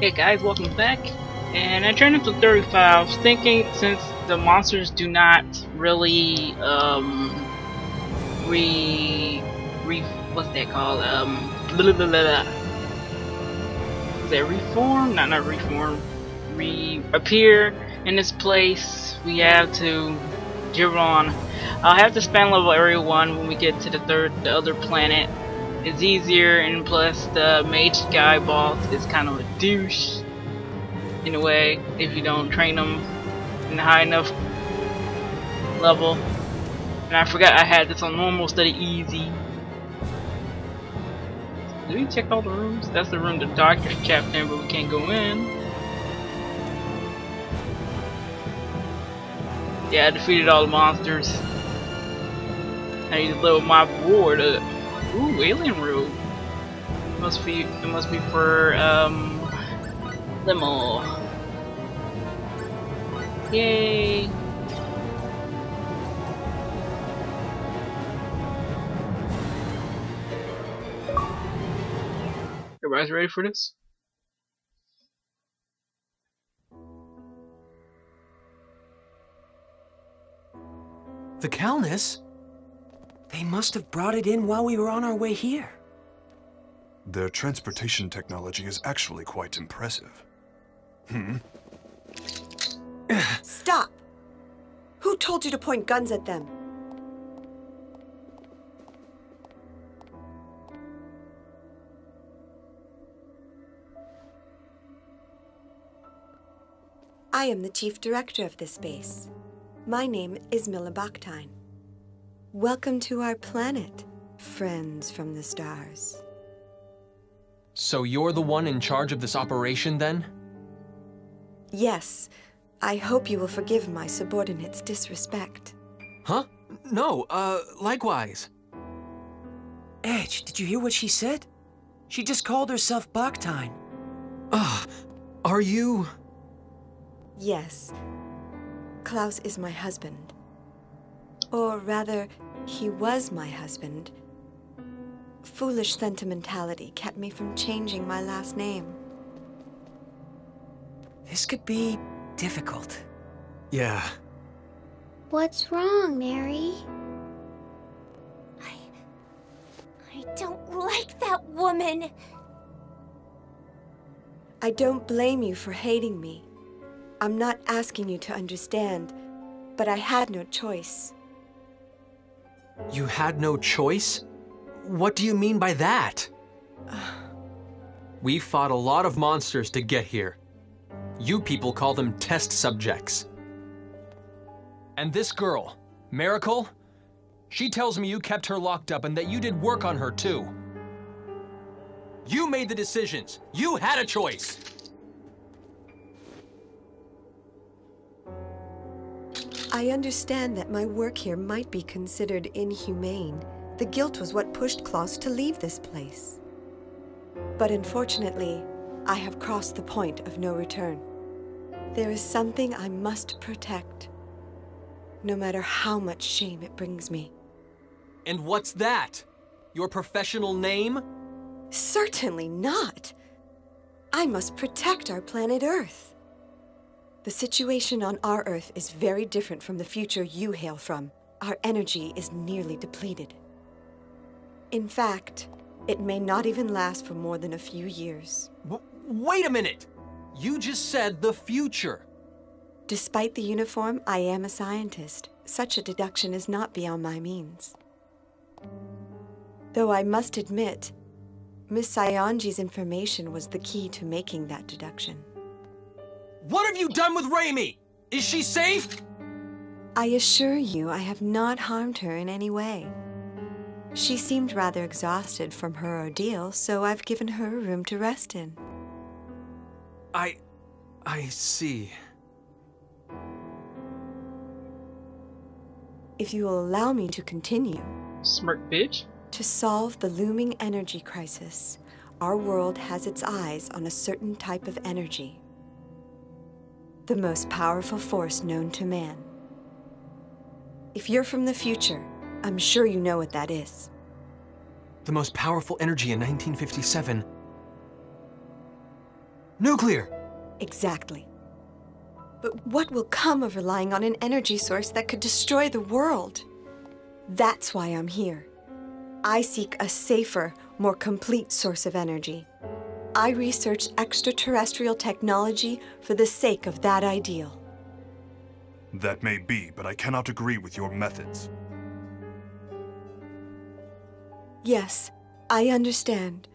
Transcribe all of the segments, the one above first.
Hey guys, welcome back. And I turned into 35. I was thinking, since the monsters do not really what's that called? Blah, blah, blah, blah. Is that reform? Not reform. Reappear in this place. We have to give on. I'll have to spend level area 1 when we get to the other planet. It's easier, and plus the mage guy boss is kind of a douche in a way if you don't train them in a high enough level. And I forgot I had this on normal instead of easy. Did we check all the rooms? That's the room the doctor's trapped in, but we can't go in. Yeah, I defeated all the monsters. I need to level my ward up. Ooh, alien room. It must be for Lymle. Yay! Everybody's ready for this? The Calnus? They must have brought it in while we were on our way here. Their transportation technology is actually quite impressive. Stop! Who told you to point guns at them? I am the chief director of this base. My name is Milla. Welcome to our planet, friends from the stars. So you're the one in charge of this operation, then? Yes. I hope you will forgive my subordinate's disrespect. Huh? No, likewise. Edge, did you hear what she said? She just called herself Baktine. Are you... Yes. Klaus is my husband. Or rather, he was my husband. Foolish sentimentality kept me from changing my last name. This could be difficult. Yeah. What's wrong, Mary? I don't like that woman. I don't blame you for hating me. I'm not asking you to understand, but I had no choice. You had no choice? What do you mean by that? We fought a lot of monsters to get here. You people call them test subjects. And this girl, Miracle, she tells me you kept her locked up and that you did work on her too. You made the decisions. You had a choice. I understand that my work here might be considered inhumane. The guilt was what pushed Klaus to leave this place. But unfortunately, I have crossed the point of no return. There is something I must protect, no matter how much shame it brings me. And what's that? Your professional name? Certainly not! I must protect our planet Earth. The situation on our Earth is very different from the future you hail from. Our energy is nearly depleted. In fact, it may not even last for more than a few years. Wait a minute! You just said the future. Despite the uniform, I am a scientist. Such a deduction is not beyond my means. Though I must admit, Miss Sayonji's information was the key to making that deduction. What have you done with Reimi? Is she safe? I assure you I have not harmed her in any way. She seemed rather exhausted from her ordeal, so I've given her a room to rest in. I see. If you will allow me to continue. Smirk bitch. To solve the looming energy crisis, our world has its eyes on a certain type of energy. The most powerful force known to man. If you're from the future, I'm sure you know what that is. The most powerful energy in 1957. Nuclear! Exactly. But what will come of relying on an energy source that could destroy the world? That's why I'm here. I seek a safer, more complete source of energy. I research extraterrestrial technology for the sake of that ideal. That may be, but I cannot agree with your methods. Yes, I understand.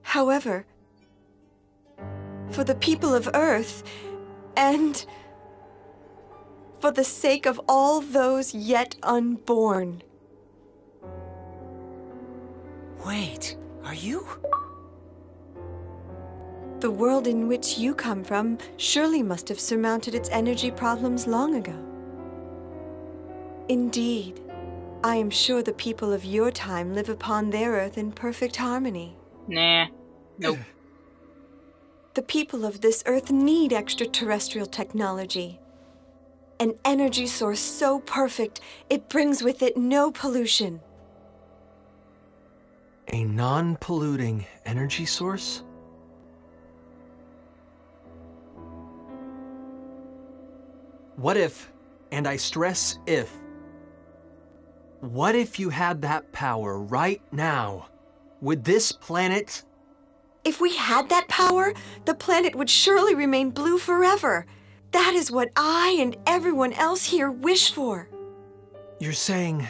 However, for the people of Earth, and for the sake of all those yet unborn. Wait, are you? The world in which you come from surely must have surmounted its energy problems long ago. Indeed, I am sure the people of your time live upon their Earth in perfect harmony. Nah. Nope. The people of this Earth need extraterrestrial technology. An energy source so perfect, it brings with it no pollution. A non-polluting energy source? What if, and I stress if, what if you had that power right now? Would this planet... If we had that power, the planet would surely remain blue forever. That is what I and everyone else here wish for. You're saying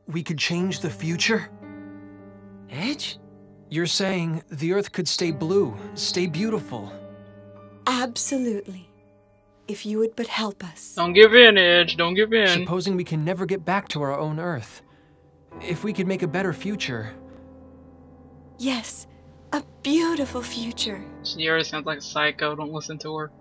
we could change the future? Edge? You're saying the Earth could stay blue, stay beautiful. Absolutely. If you would but help us. Don't give in, Edge. Don't give in. Supposing we can never get back to our own Earth. If we could make a better future. Yes, a beautiful future. She already sounds like a psycho. Don't listen to her.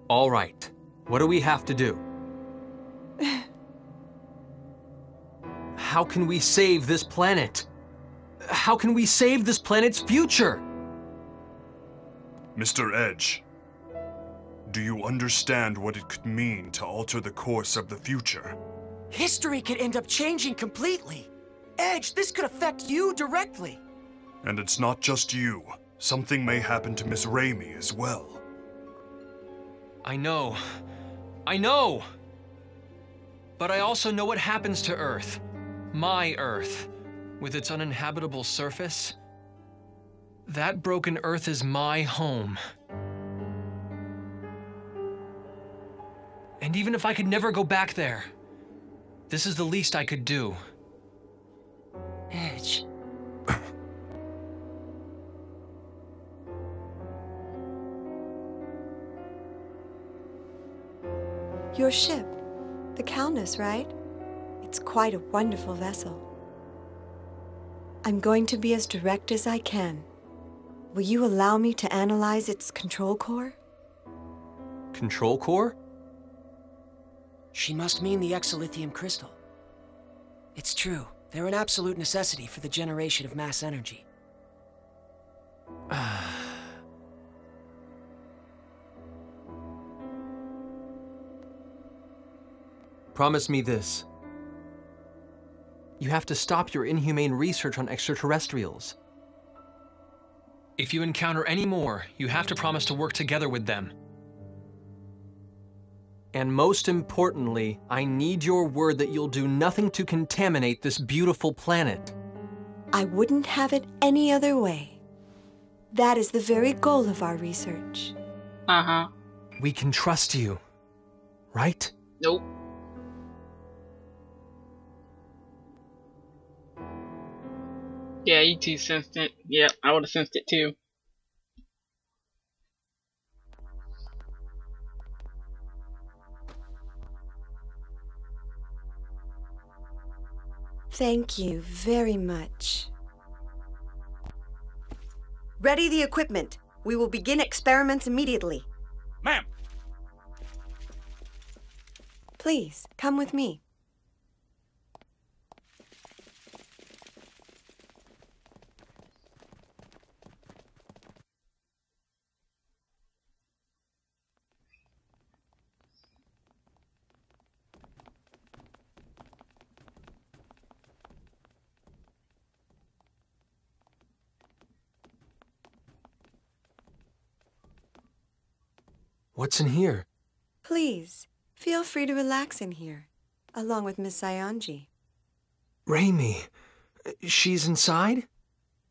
All right. What do we have to do? How can we save this planet? How can we save this planet's future? Mr. Edge, do you understand what it could mean to alter the course of the future? History could end up changing completely. Edge, this could affect you directly. And it's not just you. Something may happen to Miss Reimi as well. I know. I know! But I also know what happens to Earth. My Earth. With its uninhabitable surface. That broken Earth is my home. And even if I could never go back there, this is the least I could do. Edge. Your ship, the Calnus, right? It's quite a wonderful vessel. I'm going to be as direct as I can. Will you allow me to analyze its control core? Control core? She must mean the exolithium crystal. It's true. They're an absolute necessity for the generation of mass energy. Promise me this. You have to stop your inhumane research on extraterrestrials. If you encounter any more, you have to promise to work together with them. And most importantly, I need your word that you'll do nothing to contaminate this beautiful planet. I wouldn't have it any other way. That is the very goal of our research. Uh-huh. We can trust you, right? Nope. Yeah, you two sensed it. Yeah, I would have sensed it too. Thank you very much. Ready the equipment. We will begin experiments immediately. Ma'am! Please, come with me. What's in here? Please, feel free to relax in here, along with Miss Sionji. Reimi. She's inside?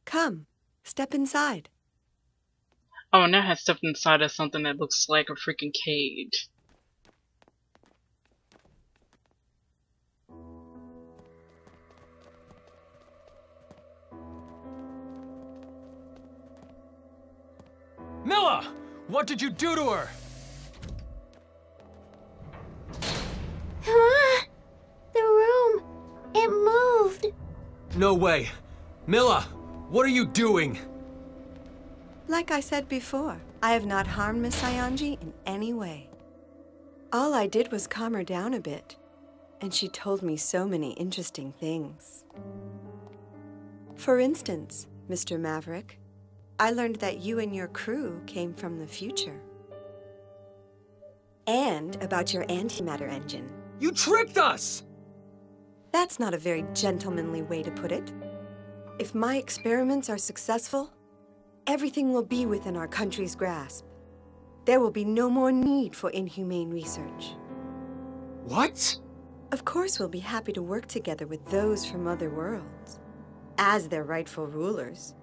Come, step inside. Oh, and that has stepped inside of something that looks like a freaking cage. Milla! What did you do to her? The room. It moved. No way. Milla, what are you doing? Like I said before, I have not harmed Miss Sionji in any way. All I did was calm her down a bit, and she told me so many interesting things. For instance, Mr. Maverick, I learned that you and your crew came from the future. And about your antimatter engine. You tricked us! That's not a very gentlemanly way to put it. If my experiments are successful, everything will be within our country's grasp. There will be no more need for inhumane research. What? Of course, we'll be happy to work together with those from other worlds. As their rightful rulers,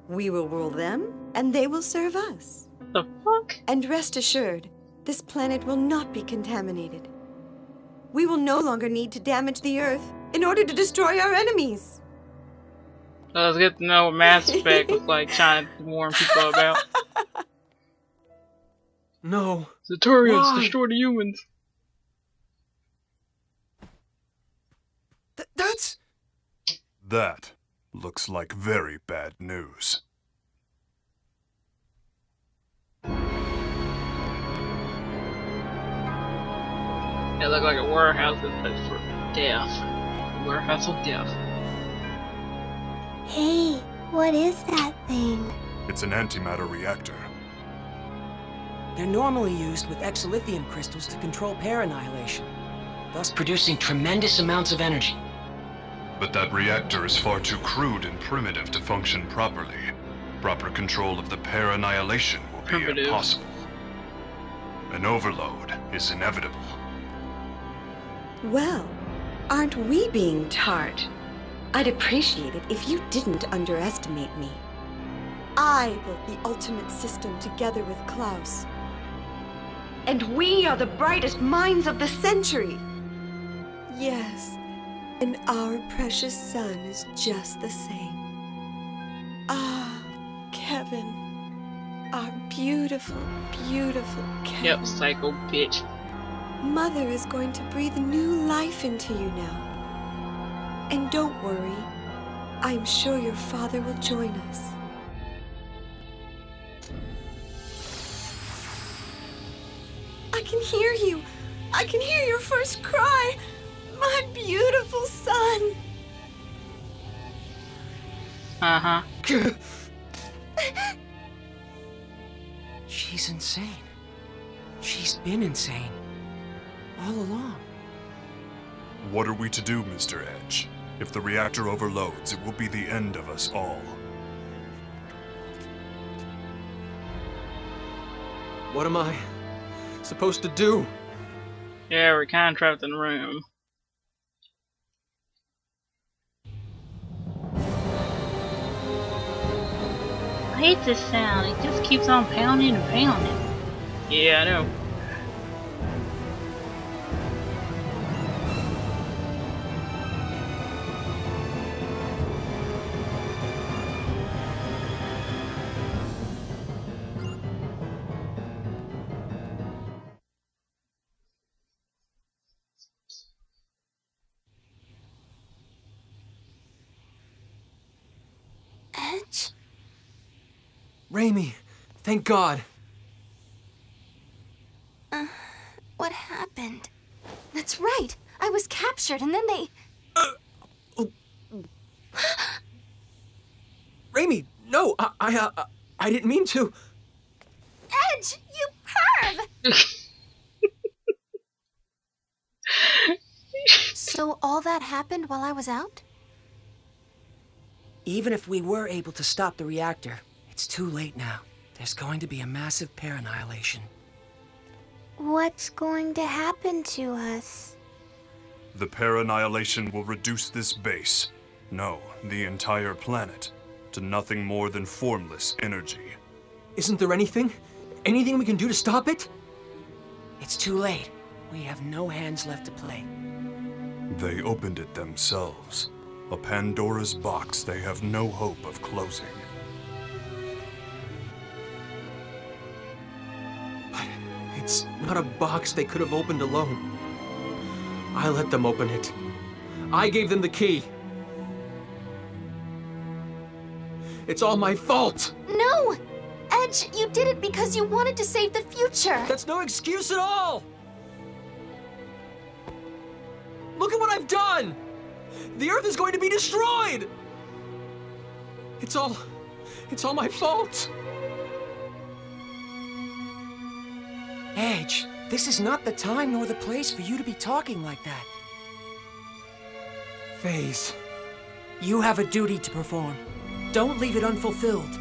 we will rule them, and they will serve us. The fuck? And rest assured, this planet will not be contaminated. We will no longer need to damage the Earth in order to destroy our enemies. Let's get to know what Mass Effect was like trying to warn people about. No. The Turians Why? destroy the humans. That's... That looks like very bad news. It looked like a warehouse that's for death. Warehouse of death. Hey, what is that thing? It's an antimatter reactor. They're normally used with exilithium crystals to control pair annihilation, thus producing tremendous amounts of energy. But that reactor is far too crude and primitive to function properly. Proper control of the pair annihilation will be Primitive. impossible. An overload is inevitable. Well, aren't we being tart? I'd appreciate it if you didn't underestimate me. I built the ultimate system together with Klaus. And we are the brightest minds of the century! Yes, and our precious son is just the same. Ah, Kevin. Our beautiful, beautiful Kevin. Yep, psycho bitch. Mother is going to breathe new life into you now. And don't worry, I'm sure your father will join us. I can hear you! I can hear your first cry! My beautiful son! Uh-huh. She's insane. She's been insane. All along. What are we to do, Mr. Edge? If the reactor overloads, it will be the end of us all. What am I supposed to do? Yeah, we're kind of trapped in the room. I hate this sound. It just keeps on pounding and pounding. Yeah, I know. Edge? Reimi, thank God. What happened? That's right. I was captured and then they... Reimi, no, I didn't mean to. Edge, you perv! So all that happened while I was out? Even if we were able to stop the reactor, it's too late now. There's going to be a massive pair annihilation. What's going to happen to us? The para-annihilation will reduce this base, no, the entire planet, to nothing more than formless energy. Isn't there anything we can do to stop it? It's too late. We have no hands left to play. They opened it themselves. A Pandora's box they have no hope of closing. But it's not a box they could have opened alone. I let them open it. I gave them the key. It's all my fault! No! Edge, you did it because you wanted to save the future! That's no excuse at all! Look at what I've done! The Earth is going to be destroyed! It's all my fault! Edge, this is not the time nor the place for you to be talking like that. Faize. You have a duty to perform. Don't leave it unfulfilled.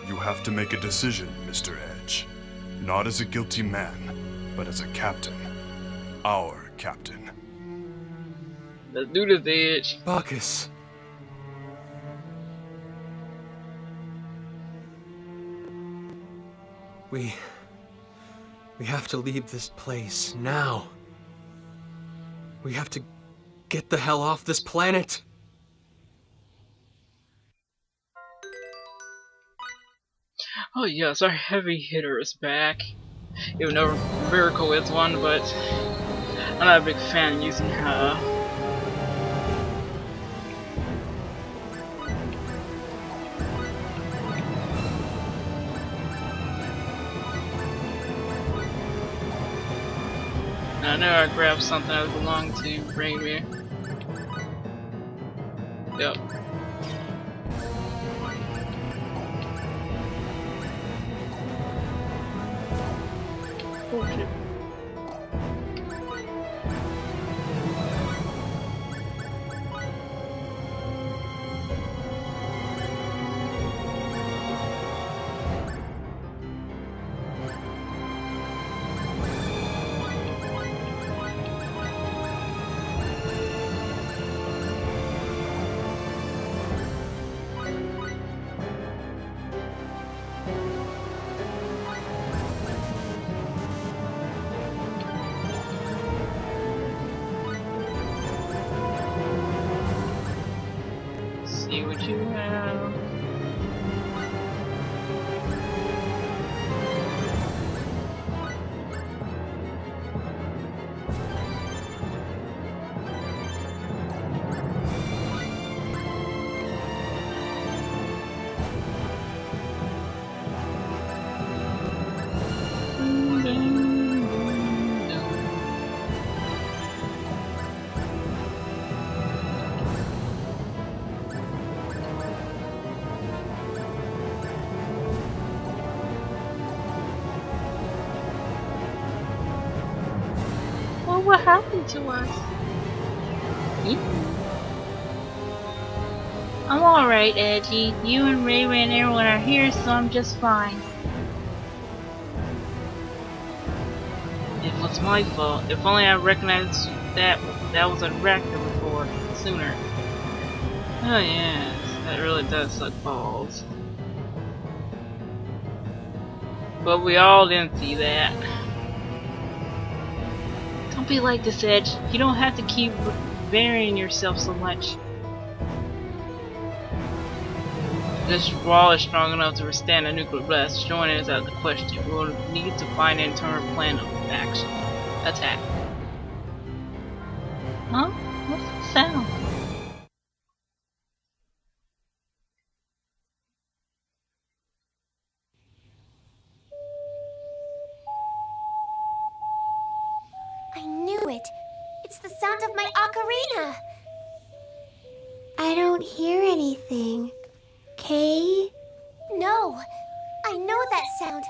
You have to make a decision, Mr. Edge. Not as a guilty man, but as a captain. Our captain. Let's do this, Edge. Bacchus. We have to leave this place now. We have to get the hell off this planet. Oh yes, our heavy hitter is back. Even though Miracle is one, but I'm not a big fan of using her. I know I grabbed something that belonged to Reimi. Yep. Oh shit. See what you have. What happened to us? I'm alright, Edgy. You and Reimi and everyone are here, so I'm just fine. It was my fault. If only I recognized that was a reactor before sooner. Oh yes, that really does suck balls. But we all didn't see that. Don't be like this, Edge. You don't have to keep burying yourself so much. This wall is strong enough to withstand a nuclear blast. Joining is out of the question. We'll need to find an internal plan of action. Attack. Huh? What's the sound? I knew it. It's the sound of my ocarina. I don't hear anything. Kay? No. I know that sound.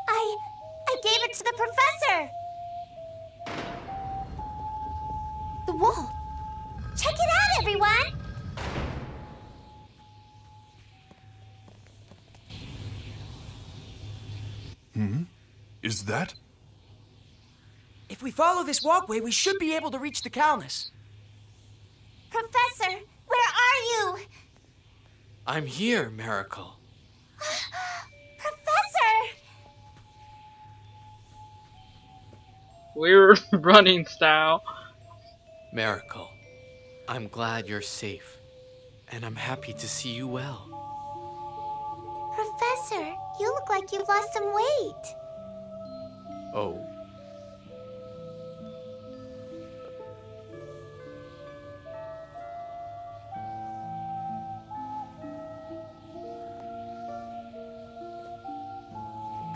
I gave it to the professor. The wall. Check it out, everyone. Hmm? Is that? If we follow this walkway, we should be able to reach the Calnus. Professor, where are you? I'm here, Miracle. Professor! We're running style. Miracle, I'm glad you're safe, and I'm happy to see you well. Professor, you look like you've lost some weight. Oh.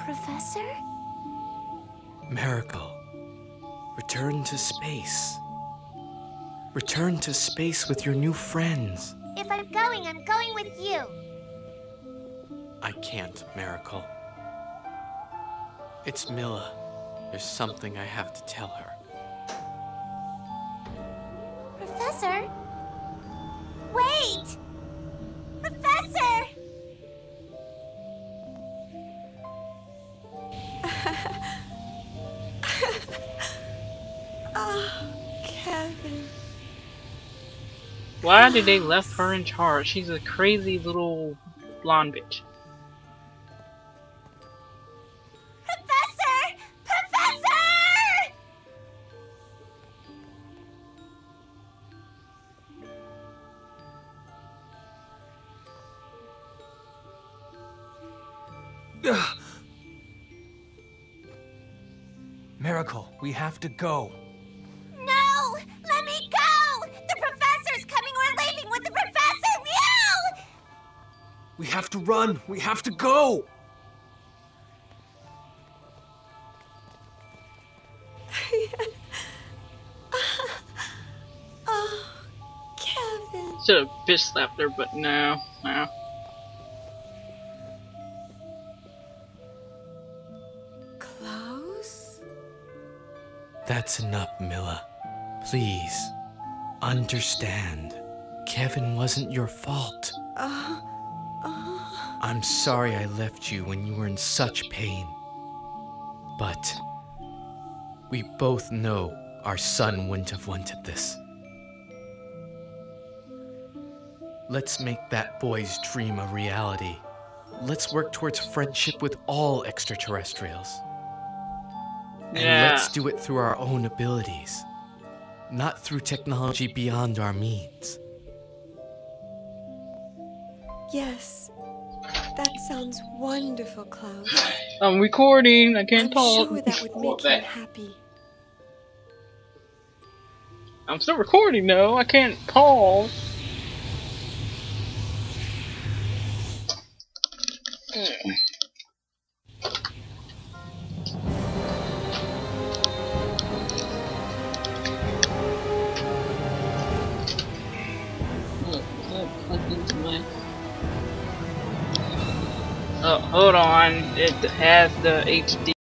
Professor? Miracle, return to space. Return to space with your new friends. If I'm going with you. I can't, Miracle. It's Milla. There's something I have to tell her. Professor? Wait! Professor! Oh, Kevin. Why did they left her in charge? She's a crazy little blonde bitch. Professor! Professor! Miracle, we have to go. No! Let me go! The professor's coming! We're leaving with the professor! No! We have to run. We have to go. Oh, Kevin. Should have bitch slapped her, but no. Klaus? That's enough, Milla. Please, understand. Kevin wasn't your fault. I'm sorry I left you when you were in such pain. But we both know our son wouldn't have wanted this. Let's make that boy's dream a reality. Let's work towards friendship with all extraterrestrials. And let's do it through our own abilities, not through technology beyond our means. Yes. That sounds wonderful, Klaus. I'm recording. I can't I'm talk. sure that would make him happy. I'm still recording though. I can't pause. Oh, hold on. It has the HD.